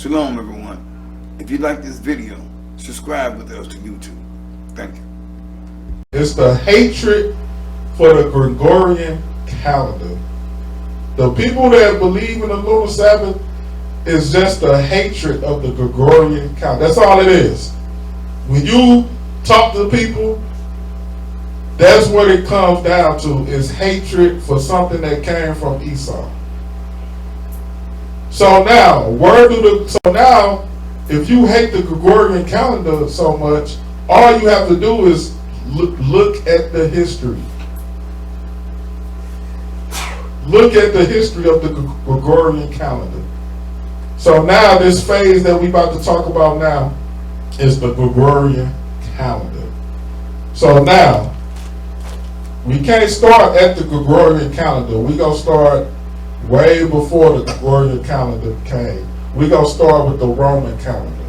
Shalom, everyone. If you like this video, subscribe with us to YouTube. Thank you. It's the hatred for the Gregorian calendar. The people that believe in the Lunar Sabbath is just the hatred of the Gregorian calendar. That's all it is. When you talk to people, that's what it comes down to, is hatred for something that came from Esau. So now, if you hate the Gregorian calendar so much, all you have to do is look at the history. Look at the history of the Gregorian calendar. So now this phase that we're about to talk about now is the Gregorian calendar. So now, we can't start at the Gregorian calendar. We're going to start way before the Gregorian calendar came. We're going to start with the Roman calendar.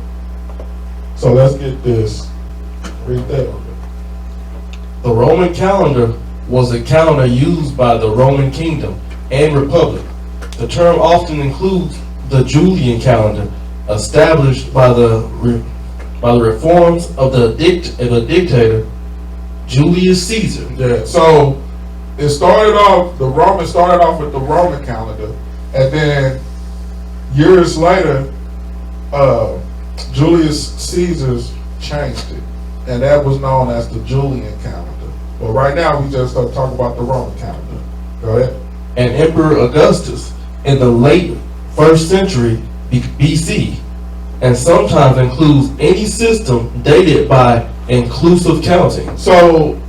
So let's get this. Read that. The Roman calendar was a calendar used by the Roman kingdom and republic. The term often includes the Julian calendar, established by the reforms of the dictator Julius Caesar. Yeah. So it started off. The Romans started off with the Roman calendar, and then years later, Julius Caesar's changed it, and that was known as the Julian calendar. But right now, we just talk about the Roman calendar. Go ahead. And Emperor Augustus in the late 1st century BC, and sometimes includes any system dated by inclusive counting. So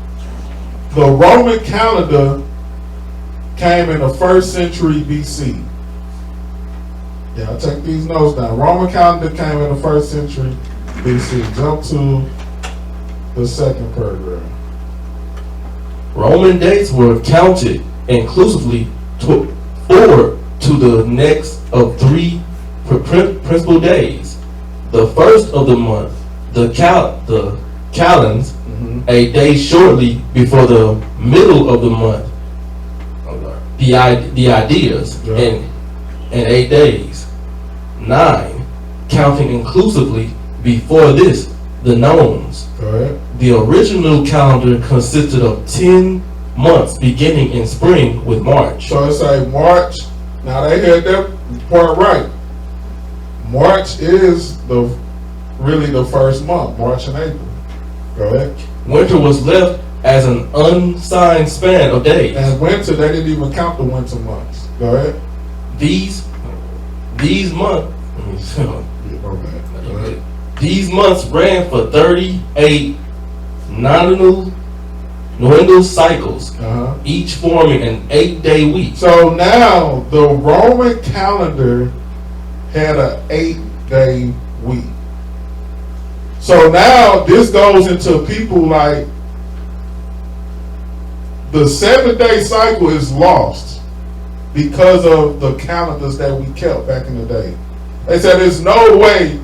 the Roman calendar came in the 1st century BC. Yeah, I'll take these notes down. Roman calendar came in the 1st century BC. Jump to the second paragraph. Roman dates were counted inclusively forward to the next of 3 principal days. The first of the month, the calends, a day shortly before the middle of the month, the ideas, and 8 days. 9, counting inclusively before this, the nones. The original calendar consisted of 10 months beginning in spring with March. So it's like March. Now they had that part right. March is really the first month, March and April. Go ahead. Winter was left as an unsigned span of days. And winter, they didn't even count the winter months. Go ahead. These months ran for 38 nominal cycles, each forming an 8-day week. So now the Roman calendar had an 8-day week. So now this goes into people like the 7-day cycle is lost because of the calendars that we kept back in the day. They said there's no way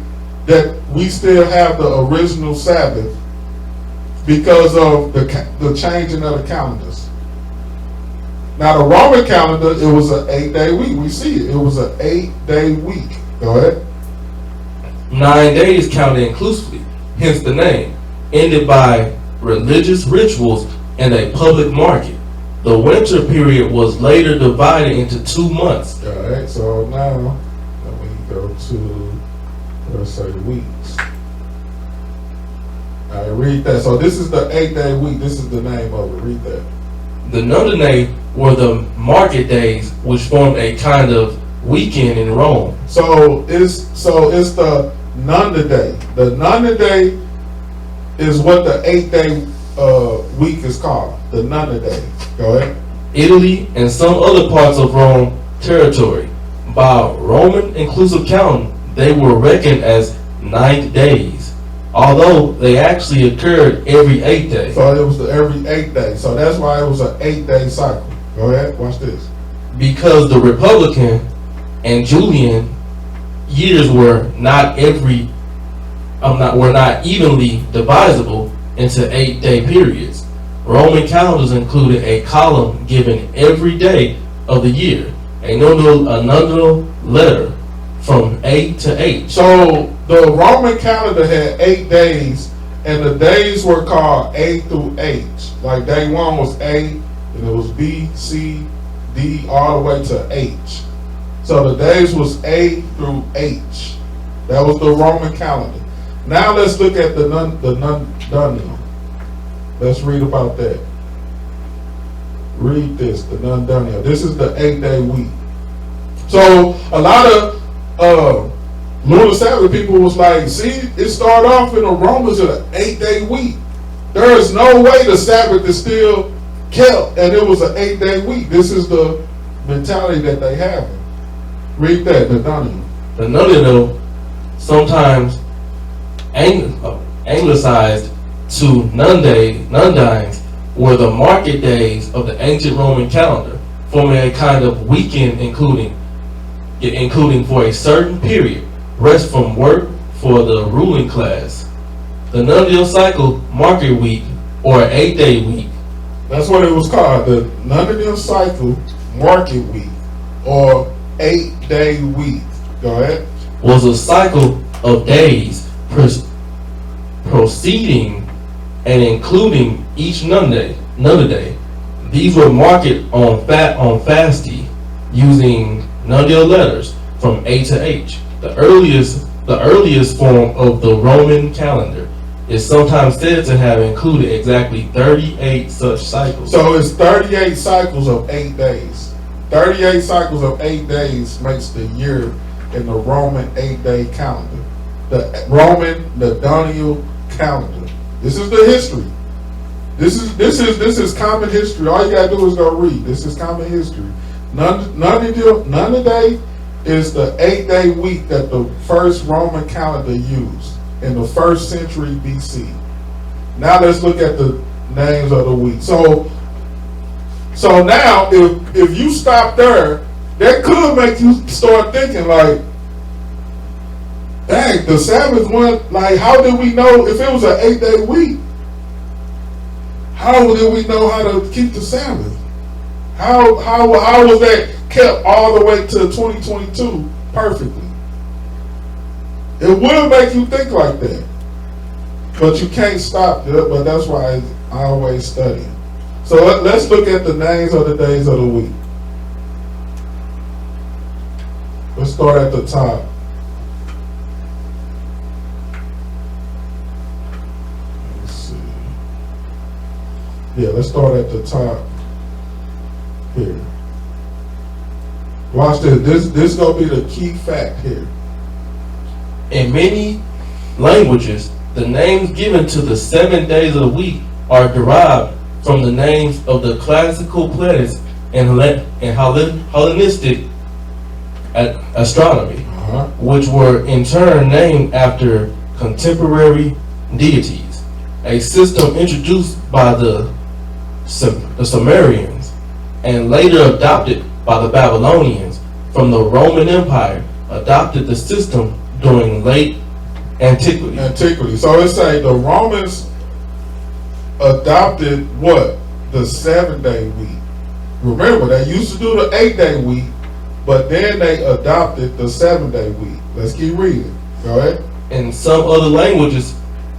that we still have the original Sabbath because of the changing of the calendars. Now the Roman calendar, it was an 8-day week. We see it. It was an 8-day week. Go ahead. 9 days counted inclusively, hence the name, ended by religious rituals and a public market. The winter period was later divided into 2 months. All right, so now let me go to, let's say, weeks. All right, read that. So this is the 8-day week. This is the name of it. Read that. The Nundinae were the market days, which formed a kind of weekend in Rome. So it's the Nundinae. The Nundinae is what the 8-day week is called. The Nundinae. Go ahead. Italy and some other parts of Rome territory. By Roman inclusive counting, they were reckoned as 9 days, although they actually occurred every 8 days. So it was every 8 days. So that's why it was an 8-day cycle. Go ahead. Watch this. Because the Republican and Julian years were not evenly divisible into 8-day periods. Roman calendars included a column giving every day of the year, a nominal letter from A to H. So the Roman calendar had 8 days, and the days were called A through H. Like day 1 was A, and it was B, C, D, all the way to H. So the days was A through H. That was the Roman calendar. Now let's look at the Nundunium. Let's read about that. Read this, the Nundunium. This is the 8-day week. So a lot of Lunar Sabbath people was like, see, it started off in the Romans an 8-day week. There is no way the Sabbath is still kept, and it was an 8-day week. This is the mentality that they have. Read that, the Nundunium. The Nundunium, sometimes anglicized to Nundines, were the market days of the ancient Roman calendar, forming a kind of weekend including for a certain period, rest from work for the ruling class. The Nundinal cycle market week, or 8-day week. That's what it was called, the Nundinal cycle market week, or 8-day week. Go ahead. Was a cycle of days proceeding and including each Nunda day. These were marked on fasti using Nundinal letters from A to H. The earliest form of the Roman calendar is sometimes said to have included exactly 38 such cycles. So it's 38 cycles of 8 days. 38 cycles of 8 days makes the year in the Roman 8-day calendar. The Roman Nundinal calendar. This is the history. This is common history. All you gotta do is go read. This is common history. Nunda day is the 8-day week that the first Roman calendar used in the 1st century BC. Now let's look at the names of the week. So now if you stop there, that could make you start thinking like, dang, the Sabbath one, like how did we know if it was an 8-day week? How did we know how to keep the Sabbath? How was that kept all the way to 2022 perfectly? It will make you think like that. But you can't stop it, but that's why I always study. So let's look at the names of the days of the week. Let's start at the top. Let's see. Yeah, let's start at the top here. Watch this. This gonna be the key fact here. In many languages, the names given to the 7 days of the week are derived from the names of the classical planets in Hellenistic astronomy, which were in turn named after contemporary deities, a system introduced by the Sumerians and later adopted by the Babylonians from the Roman Empire, adopted the system during late antiquity. So let's say the Romans adopted what? The 7-day week. Remember, they used to do the 8-day week, but then they adopted the 7-day week. Let's keep reading. Go ahead. In some other languages,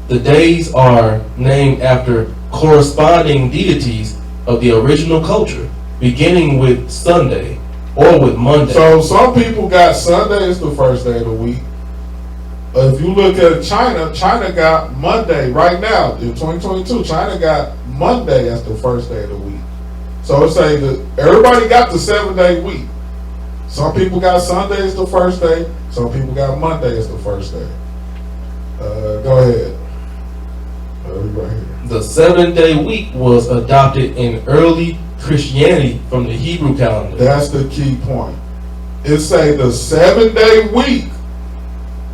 the days are named after corresponding deities of the original culture, beginning with Sunday or with Monday. So some people got Sunday as the first day of the week. If you look at China, China got Monday right now in 2022. China got Monday as the first day of the week. So it's saying that everybody got the 7-day week. Some people got Sunday as the first day. Some people got Monday as the first day. Go ahead. Right here. The 7-day week was adopted in early Christianity from the Hebrew calendar. That's the key point. It say the 7-day week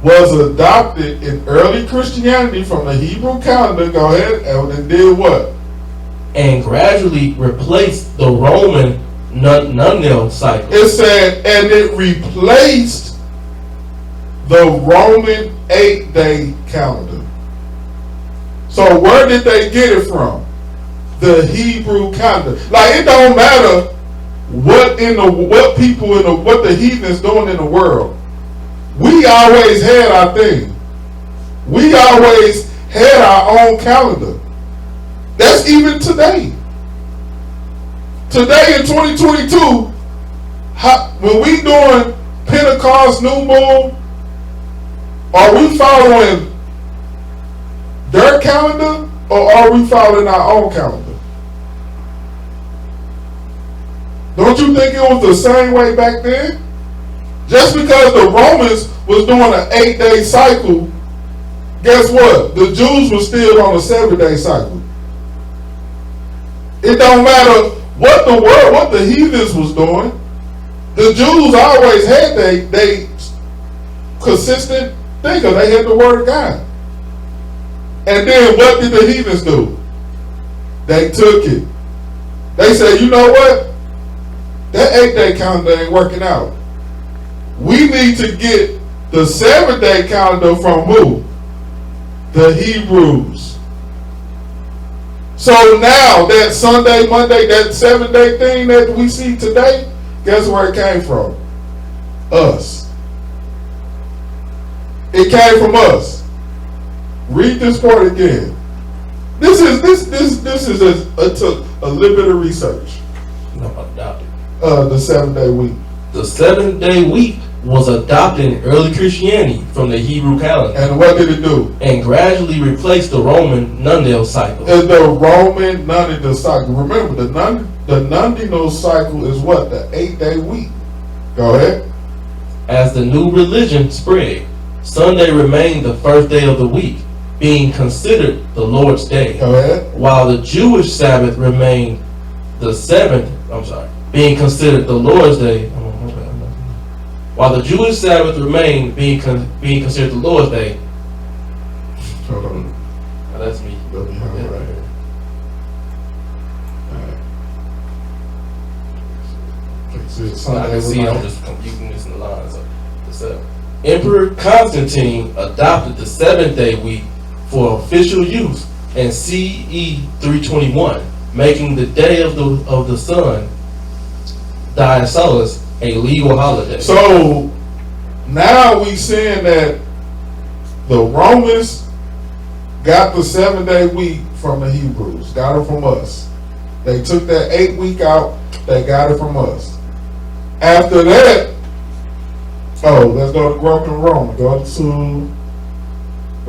was adopted in early Christianity from the Hebrew calendar. Go ahead. And it did what? And gradually replaced the Roman Nundinal cycle. It said, and it replaced the Roman 8-day calendar. So where did they get it from? The Hebrew calendar. Like it don't matter what the heathens doing in the world. We always had our thing. We always had our own calendar. That's even today. Today in 2022, when we doing Pentecost, New Moon, are we following their calendar or are we following our own calendar? Don't you think it was the same way back then? Just because the Romans was doing an 8-day cycle, guess what? The Jews were still on a 7-day cycle. It don't matter what the world, what the heathens was doing. The Jews always had they consistent thinker. They had the word of God. And then what did the heathens do? They took it. They said, you know what? That 8-day calendar ain't working out. We need to get the 7-day calendar from who? The Hebrews. So now that Sunday, Monday, that 7-day thing that we see today, guess where it came from? Us. It came from us. Read this part again. This is it took a little bit of research. No, adopted. The 7-day week. The 7-day week was adopted in early Christianity from the Hebrew calendar. And what did it do? And gradually replaced the Roman nundinal cycle. And the Roman nundinal cycle. Remember, the nundinal cycle is what? The 8-day week. Go ahead. As the new religion spread, Sunday remained the first day of the week, being considered the Lord's day. Go ahead. While the Jewish Sabbath remained the seventh, being considered the Lord's day. While the Jewish Sabbath remained being considered the Lord's day. Hold on. Now that's me. Right here. I can see I'm just confusing this in the lines. Emperor Constantine adopted the 7-day week for official use in CE 321, making the day of the sun, Diasolus, a legal holiday. So now we saying that the Romans got the 7-day week from the Hebrews, got it from us. They took that 8 week out, they got it from us. After that, let's go to Gregorian Rome. Go to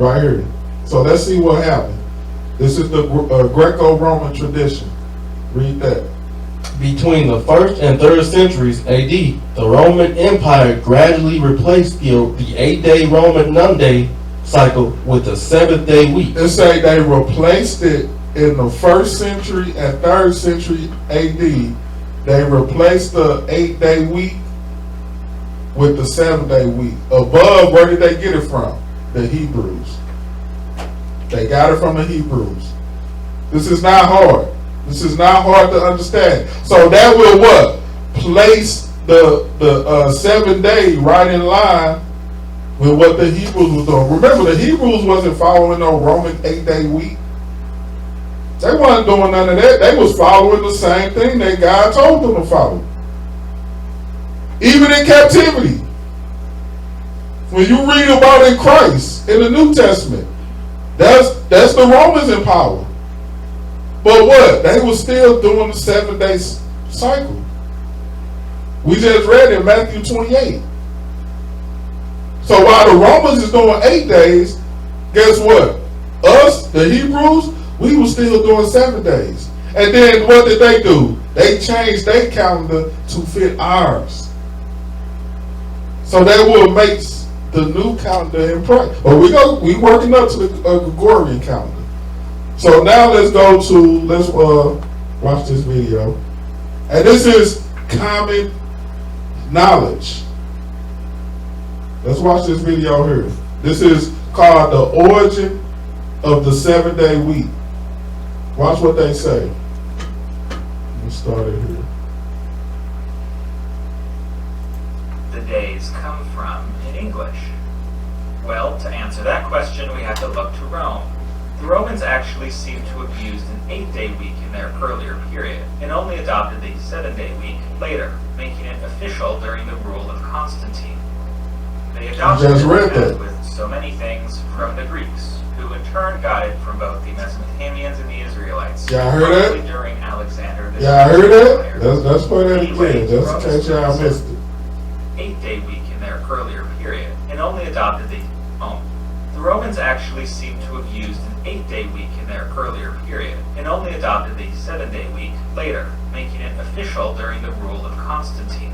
right here. So let's see what happened. This is the Greco-Roman tradition. Read that. Between the 1st and 3rd centuries AD, the Roman Empire gradually replaced the 8-day Roman nunday cycle with the 7th-day week. They say they replaced it in the 1st century and 3rd century AD. They replaced the 8-day week with the 7-day week. Above, where did they get it from? The Hebrews. They got it from the Hebrews. This is not hard. This is not hard to understand. So that will what? Place the 7-day right in line with what the Hebrews was doing. Remember, the Hebrews wasn't following no Roman 8-day week. They wasn't doing none of that. They was following the same thing that God told them to follow. Even in captivity. When you read about in Christ in the New Testament, that's the Romans in power. But what? They were still doing the 7-day cycle. We just read in Matthew 28. So while the Romans is doing 8 days, guess what? Us, the Hebrews, we were still doing 7 days. And then what did they do? They changed their calendar to fit ours. So that will make the new calendar in practice. But we working up to the Gregorian calendar. So now let's watch this video. And this is common knowledge. Let's watch this video here. This is called The Origin of the 7-Day Week. Watch what they say. Let's start it here. The days come from in English? Well, to answer that question, we have to look to Rome. The Romans actually seem to have used an 8-day week in their earlier period, and only adopted the 7-day week later, making it official during the rule of Constantine. They adopted just read it, that. as with so many things, from the Greeks, who in turn got it from both the Mesopotamians and the Israelites. Y'all heard that? Probably during Alexander the Y'all heard Great. that? Let's play that Anyway, again, just in case y'all missed it. 8-day week in their earlier period, and only adopted the Romans actually seem to have used an 8-day week in their earlier period, and only adopted the 7-day week later, making it official during the rule of Constantine.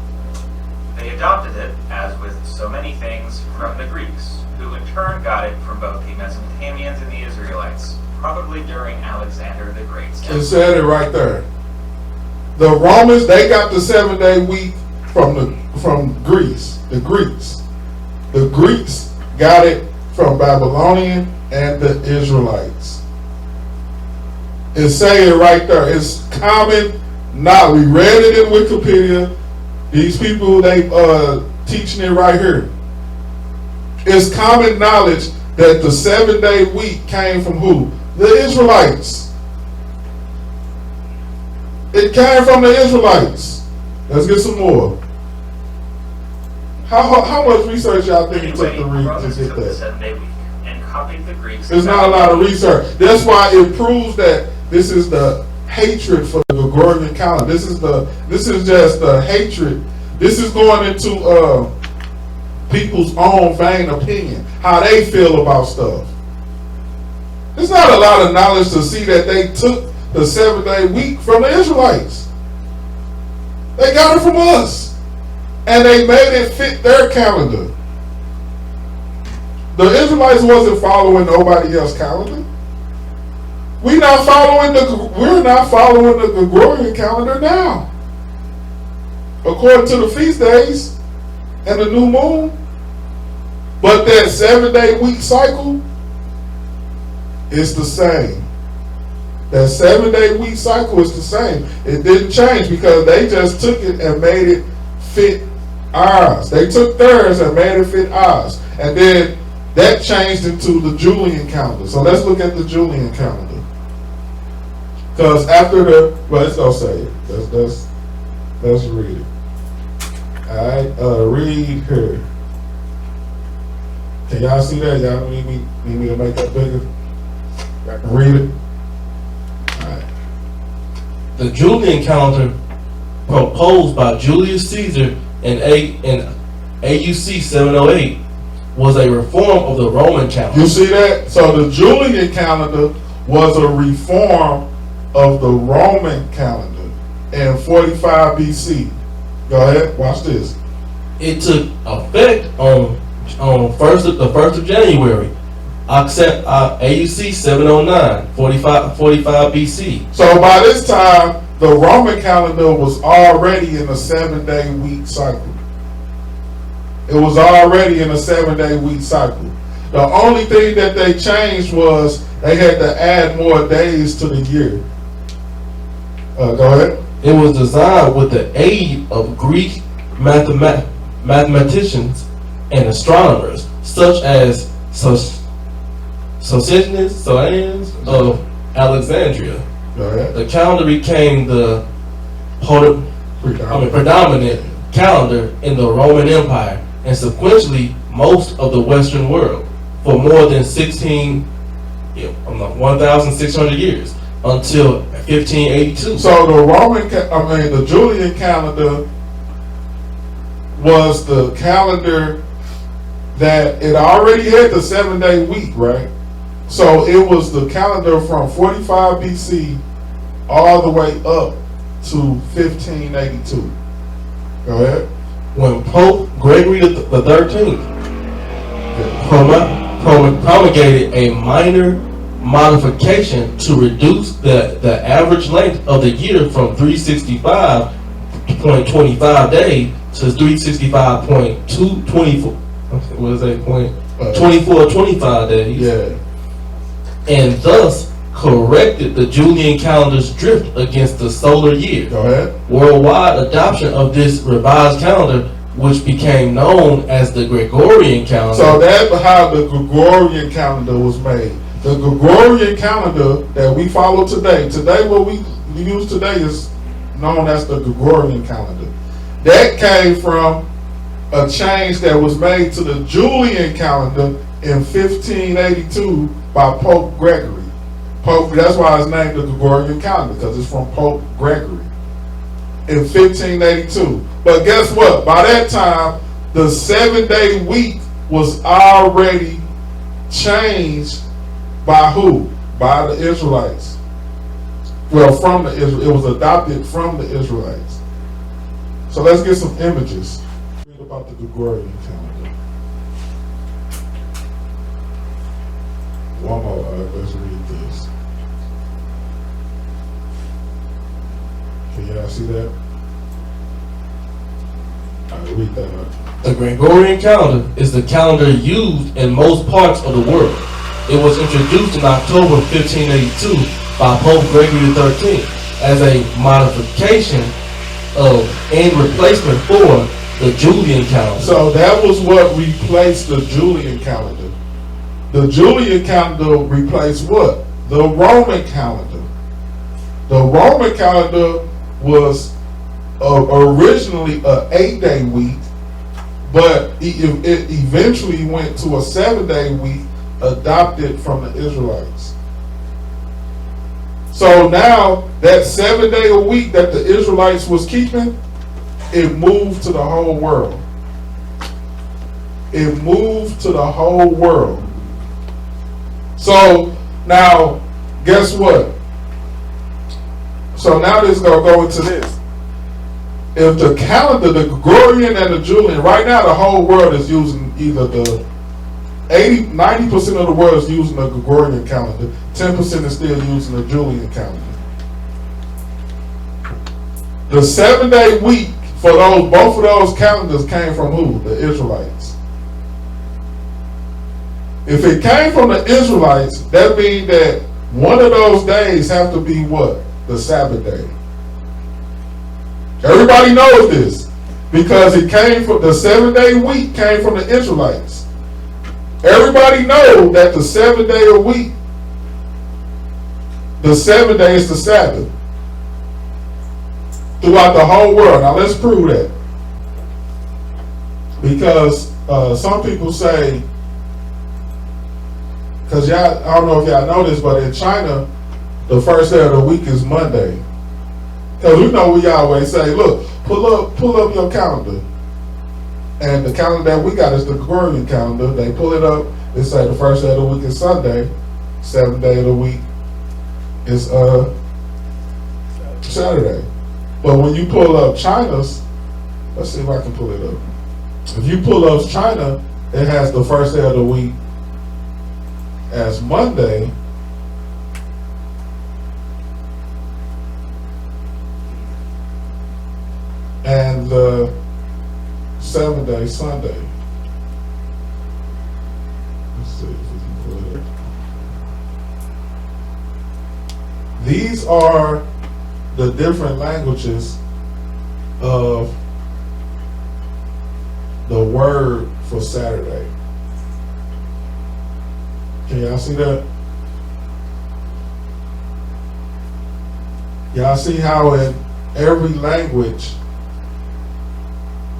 They adopted it, as with so many things, from the Greeks, who in turn got it from both the Mesopotamians and the Israelites, probably during Alexander the Great's It time. said it right there. The Romans, they got the 7-day week from Greece, the Greeks. The Greeks got it from Babylonian and the Israelites. It say it right there. It's common knowledge. We read it in Wikipedia. These people, they teaching it right here. It's common knowledge that the 7-day week came from who? The Israelites. It came from the Israelites. Let's get some more. How much research y'all think it took Anyway, to read to Romans get took the that? 7-day week and copied the Greeks. There's not a lot of research. That's why it proves that this is the hatred for the Gregorian calendar. This is just the hatred. This is going into people's own vain opinion, how they feel about stuff. There's not a lot of knowledge to see that they took the 7-day week from the Israelites. They got it from us. And they made it fit their calendar. The Israelites wasn't following nobody else's calendar. We're not following the Gregorian calendar now. According to the feast days and the new moon. But that 7-day week cycle is the same. That 7-day week cycle is the same. It didn't change because they just took it and made it fit ours. They took theirs and made it fit ours. And then that changed into the Julian calendar. So let's look at the Julian calendar. Because after let's go say it. Let's read it. Alright, read here. Can y'all see that? Y'all need me to make that bigger? Read it. Alright. The Julian calendar, proposed by Julius Caesar in AUC 708, was a reform of the Roman calendar. You see that? So the Julian calendar was a reform of the Roman calendar in 45 BC. Go ahead, watch this. It took effect on the 1st of January, except AUC 709, 45 BC. So by this time, the Roman calendar was already in a 7-day week cycle. It was already in a 7-day week cycle. The only thing that they changed was they had to add more days to the year. Go ahead. It was designed with the aid of Greek mathematicians and astronomers, such as Sosigenes of Alexandria. Go ahead. The calendar became the predominant calendar in the Roman Empire and subsequently most of the Western world for more than 1,600 years until 1582. So the Julian calendar was the calendar that it already had the 7-day week, right? So it was the calendar from 45 BC all the way up to 1582. Go ahead. When Pope Gregory the 13th promulgated a minor modification to reduce the average length of the year from 365.25 days to 365.24. What is that point? 25 days. Yeah. And thus corrected the Julian calendar's drift against the solar year. Go ahead. Worldwide adoption of this revised calendar, which became known as the Gregorian calendar. So that's how the Gregorian calendar was made. The Gregorian calendar that we follow today what we use today is known as the Gregorian calendar. That came from a change that was made to the Julian calendar in 1582 by Pope Gregory. That's why it's named the Gregorian Calendar, because it's from Pope Gregory in 1582. But guess what? By that time, the 7-day week was already changed by who? By the Israelites. Well, from the Israelites. It was adopted from the Israelites. So let's get some images. Read about the Gregorian calendar. One more. Let's read this. Can y'all see that? All right, read that up. The Gregorian calendar is the calendar used in most parts of the world. It was introduced in October 1582 by Pope Gregory XIII as a modification of and replacement for the Julian calendar. So that was what replaced the Julian calendar. The Julian calendar replaced what? The Roman calendar. The Roman calendar was originally an 8-day week, but it eventually went to a 7-day week adopted from the Israelites. So now that 7-day a week that the Israelites was keeping, it moved to the whole world. It moved to the whole world. So now, guess what? So now this is going to go into this. If the calendar, the Gregorian and the Julian, right now the whole world is using either the 90% of the world is using the Gregorian calendar, 10% is still using the Julian calendar. The 7-day week for both of those calendars came from who? The Israelites. If it came from the Israelites, that means that one of those days have to be what? The Sabbath day. Everybody knows this because it came from the 7-day week came from the Israelites. Everybody knows that the 7-day a week, the 7 days is the Sabbath throughout the whole world. Now let's prove that, because some people say, because y'all, I don't know if y'all know this, but in China, the first day of the week is Monday. Because we know we always say, look, pull up your calendar. And the calendar that we got is the Gregorian calendar. They pull it up. They say the first day of the week is Sunday. 7th day of the week is Saturday. But when you pull up China's, let's see if I can pull it up. If you pull up China, it has the first day of the week as Monday. And the 7th day, Sunday. Let's see if we can pull it up. These are the different languages of the word for Saturday. Can y'all see that? Y'all see how in every language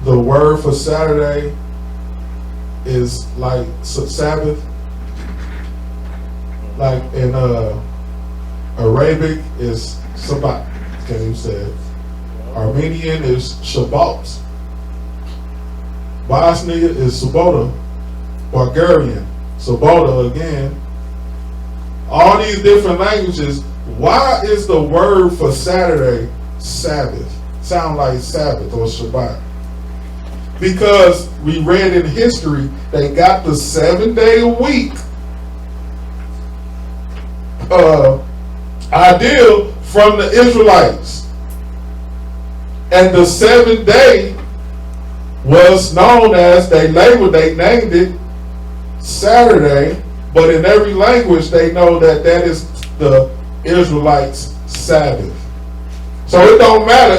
the word for Saturday is like Sabbath? Like in Arabic is Sabbath, can you say it? Armenian is Shabbat. Bosnia is Subota. Bulgarian, Subota again. All these different languages, why is the word for Saturday Sabbath? Sound like Sabbath or Shabbat. Because we read in history, they got the 7-day a week ideal from the Israelites. And the 7th day was known as, they named it Saturday, but in every language they know that that is the Israelites' Sabbath. So it don't matter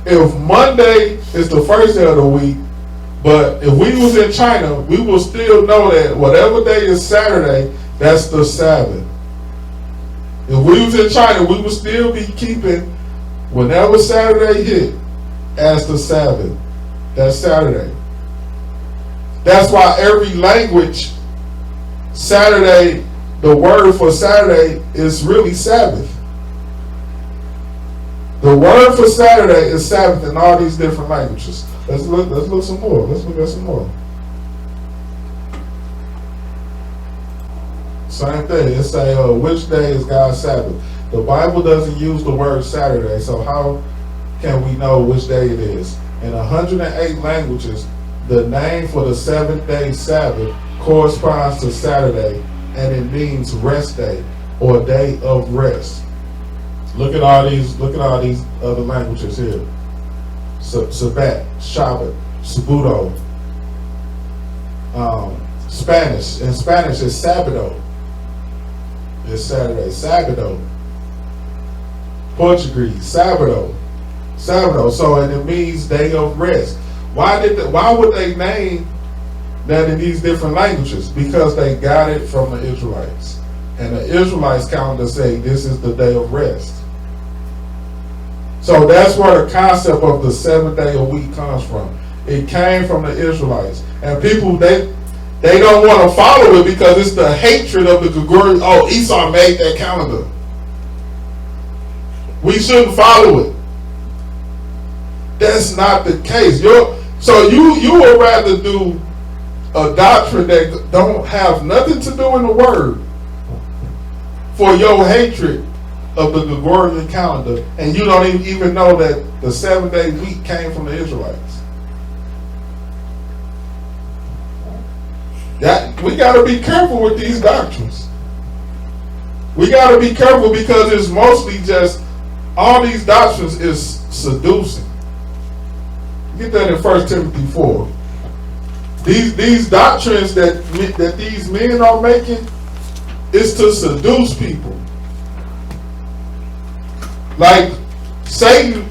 if Monday is the first day of the week, but if we was in China, we will still know that whatever day is Saturday, that's the Sabbath. If we was in China, we would still be keeping whenever Saturday hit as the Sabbath. That's Saturday. That's why every language, Saturday, the word for Saturday is really Sabbath. The word for Saturday is Sabbath in all these different languages. Let's look some more. Let's look at some more. Same thing. It say, which day is God's Sabbath? The Bible doesn't use the word Saturday, so how can we know which day it is? In 108 languages, the name for the 7th-day Sabbath corresponds to Saturday, and it means rest day or day of rest. Look at all these other languages here. Sabbat, Shabbat, Sabuto. Spanish. In Spanish, it's Sabado. It's Saturday. Sabado. Portuguese, Sabado. Sabado. So, and it means day of rest. Why would they name that in these different languages? Because they got it from the Israelites. And the Israelites calendar say this is the day of rest. So that's where the concept of the 7th day a week comes from. It came from the Israelites. And people, they don't want to follow it because it's the hatred of the Gregorian. Oh, Esau made that calendar. We shouldn't follow it. That's not the case. So you would rather do a doctrine that don't have nothing to do in the word for your hatred of the Gregorian calendar, and you don't even know that the 7-day week came from the Israelites. We got to be careful with these doctrines. We got to be careful because it's mostly just all these doctrines is seducing. Get that in 1 Timothy 4. These doctrines that these men are making is to seduce people. Like Satan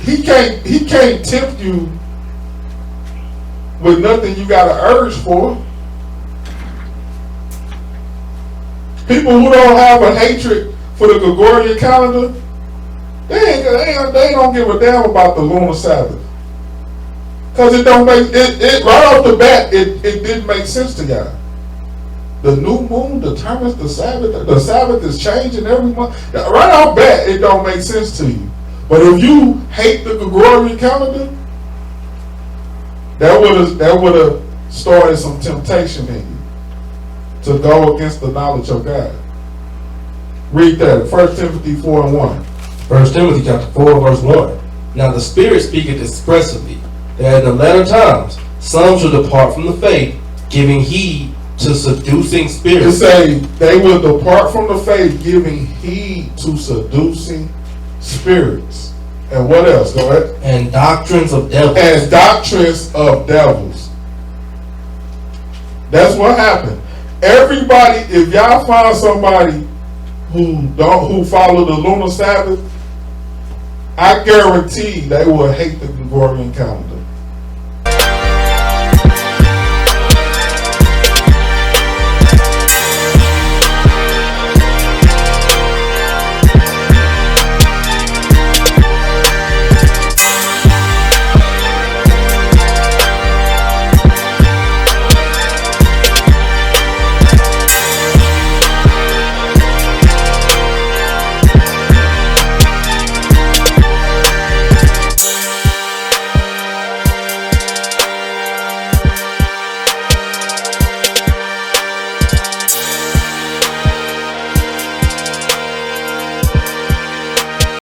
he can't tempt you with nothing you got to urge for. People who don't have a hatred for the Gregorian calendar, they don't give a damn about the Lunar Sabbath. Because it don't make it right off the bat, it didn't make sense to y'all. The new moon determines the Sabbath. The Sabbath is changing every month. Right off the bat, it don't make sense to you. But if you hate the Gregorian calendar, that would have started some temptation in you to go against the knowledge of God. Read that, 1 Timothy 4:1. 1 Timothy chapter 4, verse 1. Now the Spirit speaketh expressly, that in the latter times some shall depart from the faith, giving heed to seducing It spirits. say they will depart from the faith, giving heed to seducing spirits. And what else? Go ahead. And doctrines of devils. And doctrines of devils. That's what happened. Everybody, if y'all find somebody who follow the lunar Sabbath, I guarantee they will hate the Gregorian calendar.